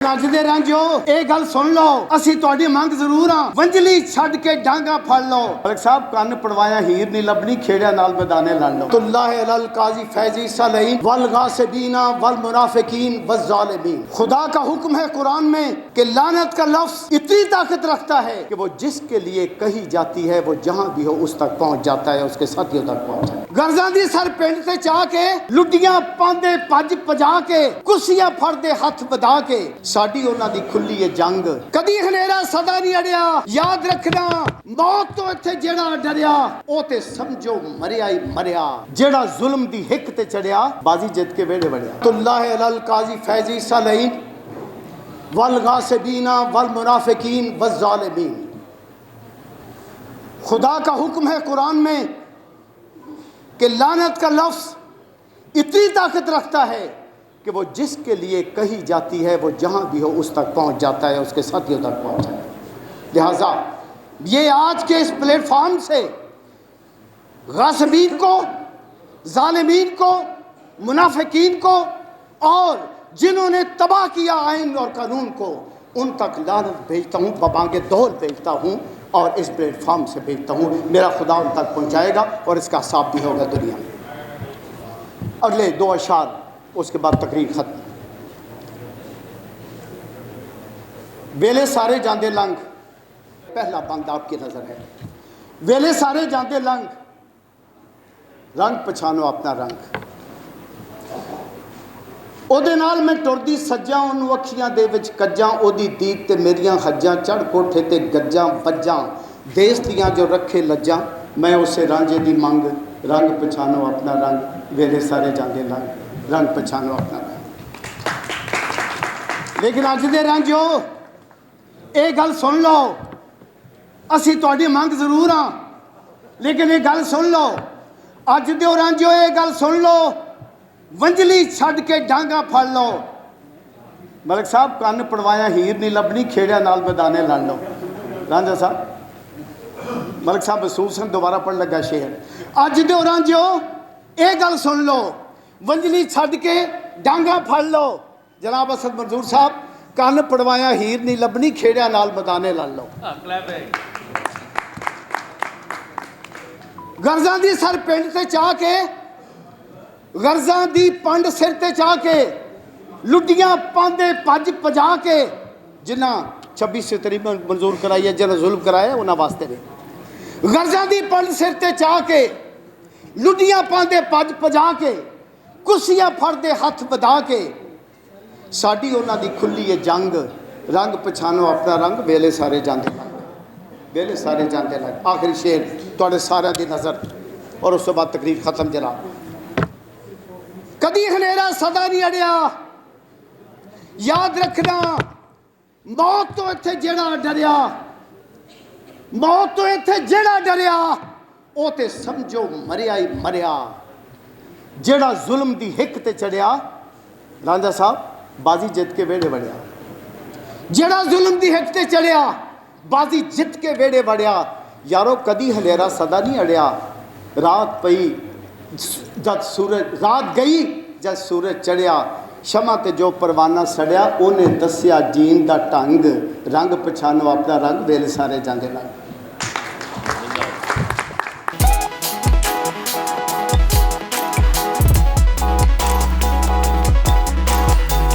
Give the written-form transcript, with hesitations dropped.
ਅੱਜ ਦੇ ਰਾਂਝੋ ਇਹ ਗੱਲ ਸੁਣ ਲਓ, ਅਸੀਂ ਤੁਹਾਡੀ ਮੰਗ ਜ਼ਰੂਰ ਆ, ਵੰਜਲੀ ਛੱਡ ਕੇ ਡਾਂਗਾ ਫੜ ਲਓ। ਮਲਕ ਸਾਹਿਬ ਕੰਨ ਪੜਵਾਇਆ ਹੀਰ ਨਹੀਂ ਲੱਭਣੀ, ਖੇੜਿਆਂ ਨਾਲ ਮੈਦਾਨੇ ਲੜ ਲਓ। तुल्लाह अल काजी फैजी सलईन वल गासिबीना वल मुनाफिकीन वल ज़ालिमीन। खुदा का हुक्म है कुरान में कि लानत का लफ्ज इतनी ताकत रखता है कि वो जिसके लिए कही जाती है वो जहां भी हो उस तक पहुंच जाता है, उसके साथियों तक पहुंच जाता है। गर्जां दी सर पिंड ते चाह के लुड्डियां पांदे भज भजा के कुर्सियां फड़दे हथ वधा के साडी उन्हां दी खुली है जंग। कदी हनेरा सदा नहीं अड़िया, याद रखना मौत तो इत्थे जेड़ा डरिया ओ ते समझो मरिया ही मरिया, जेड़ा जुल्म दी हिक ते चढ़िया बाजी जित के वेड़े वड़िया। तुल्लाह अल काजी फैजी सलईन वल गासिबीना वल मुनाफिकीन वल ज़ालिमीन। खुदा का हुक्म है कुरान में कि लानत का लफ्ज इतनी ताकत रखता है कि वो जिसके लिए कही जाती है वो जहां भी हो उस तक पहुंच जाता है, उसके साथियों तक पहुंच जाता है। लिहाजा ये आज के इस प्लेटफॉर्म से गासिबीन को, जालिमीन को, मुनाफिकीन को और जिन्होंने तबाह किया आइन और कानून को, उन तक लानत भेजता हूँ, बबांगे दौर भेजता हूँ और इस प्लेटफॉर्म से भेजता हूँ। मेरा खुदा उन तक पहुँचाएगा और इसका हिसाब भी होगा दुनिया में। अगले दो अशार, उसके बाद तकरीर खत्म। वेले सारे जांदे लंघ, पहला बंद आपकी नजर है। वेले सारे जांदे लंघ, रंग पछानो अपना रंग। ਉਹਦੇ ਨਾਲ मैं टुरदी सज्जा, ਉਹਨੂੰ ਅੱਖੀਆਂ ਦੇ ਵਿੱਚ ਕੱਜਾਂ, ਉਹਦੀ ਦੀਦ ਤੇ ਮੇਰੀਆਂ ਹੱਜਾਂ, ਚੜ ਕੋਠੇ ਤੇ ਗੱਜਾਂ ਵੱਜਾਂ, ਦੇਸ ਦੀਆਂ ਜੋ ਰੱਖੇ ਲੱਜਾਂ, मैं ਉਸੇ ਰਾਂਝੇ ਦੀ ਮੰਗ, रंग पछानो अपना रंग, वेले सारे जांदे लंघ, रंग पछानो अपना रंग। लेकिन अज दे रांझो ਇਹ ਗੱਲ ਸੁਣ ਲਓ, ਅਸੀਂ ਤੁਹਾਡੀ ਮੰਗ ਜ਼ਰੂਰ ਆ, लेकिन ਇਹ ਗੱਲ ਸੁਣ ਲਓ, ਅੱਜ ਦੇ ਰਾਂਝੋ ਇਹ ਗੱਲ ਸੁਣ ਲਓ, वंजली छड़ के डांगा फड़ लो। मलिक साहब कन्न पड़वाया हीर नहीं लभनी, खेड़िया नाल मैदाने लड़ लो। रांझा साहब, मलिक साहब महसूस हैं, दोबारा पढ़ लगा शेर। अज दे रांझो ये गल सुन लो, वंजली छड़ के डांगा फड़ लो। जनाब असद मंजूर साहब, कन्न पड़वाया हीर नहीं लभनी, खेड़िया नाल मैदाने लड़ लो। गर्जां दी सर पिंड ते चाह के, गर्जां दी पंड सिर ते चाह के, लुड्डियां पांदे भज भजा के, जिन्हां 26 सितरी मंजूर कराई है, जिन्हां जुल्म कराया उन्हां वास्ते ने। गर्जां दी पंड सिर ते चाह के, लुड्डियां पांदे भज भजा के, कुर्सियां फड़दे हथ वधा के, साडी उन्हां दी खुली है जंग। रंग पछानो अपना रंग, वेले सारे जांदे लंघ, वेले सारे जांदे लंघ। आखिरी शेर तुहाडे सारिਆਂ दी नज़र और उस तो बाद तकरीर खत्म। जनाब कदी हनेरा सदा नहीं अड़िया, याद रखना मौत तो इत्थे जेड़ा डरिया, मौत तो इत्थे जेड़ा डरिया ओ ते समझो मरिया ही मरिया, जेड़ा जुल्म दी हिक ते चढ़िया। रांझा साहब बाजी जित के वेड़े वड़िया, जेड़ा जुल्म दी हिक ते चढ़िया बाजी जित के वेड़े वड़िया। यारो कदी हनेरा सदा नहीं अड़िया, रात पई जद सूरज, रात गई जद सूरज चढ़िया, शमा ते जो परवाना सड़िया, उन्हें दसिया जीन दा ढंग। रंग पछानो अपना रंग, वेले सारे जांदे लंघ।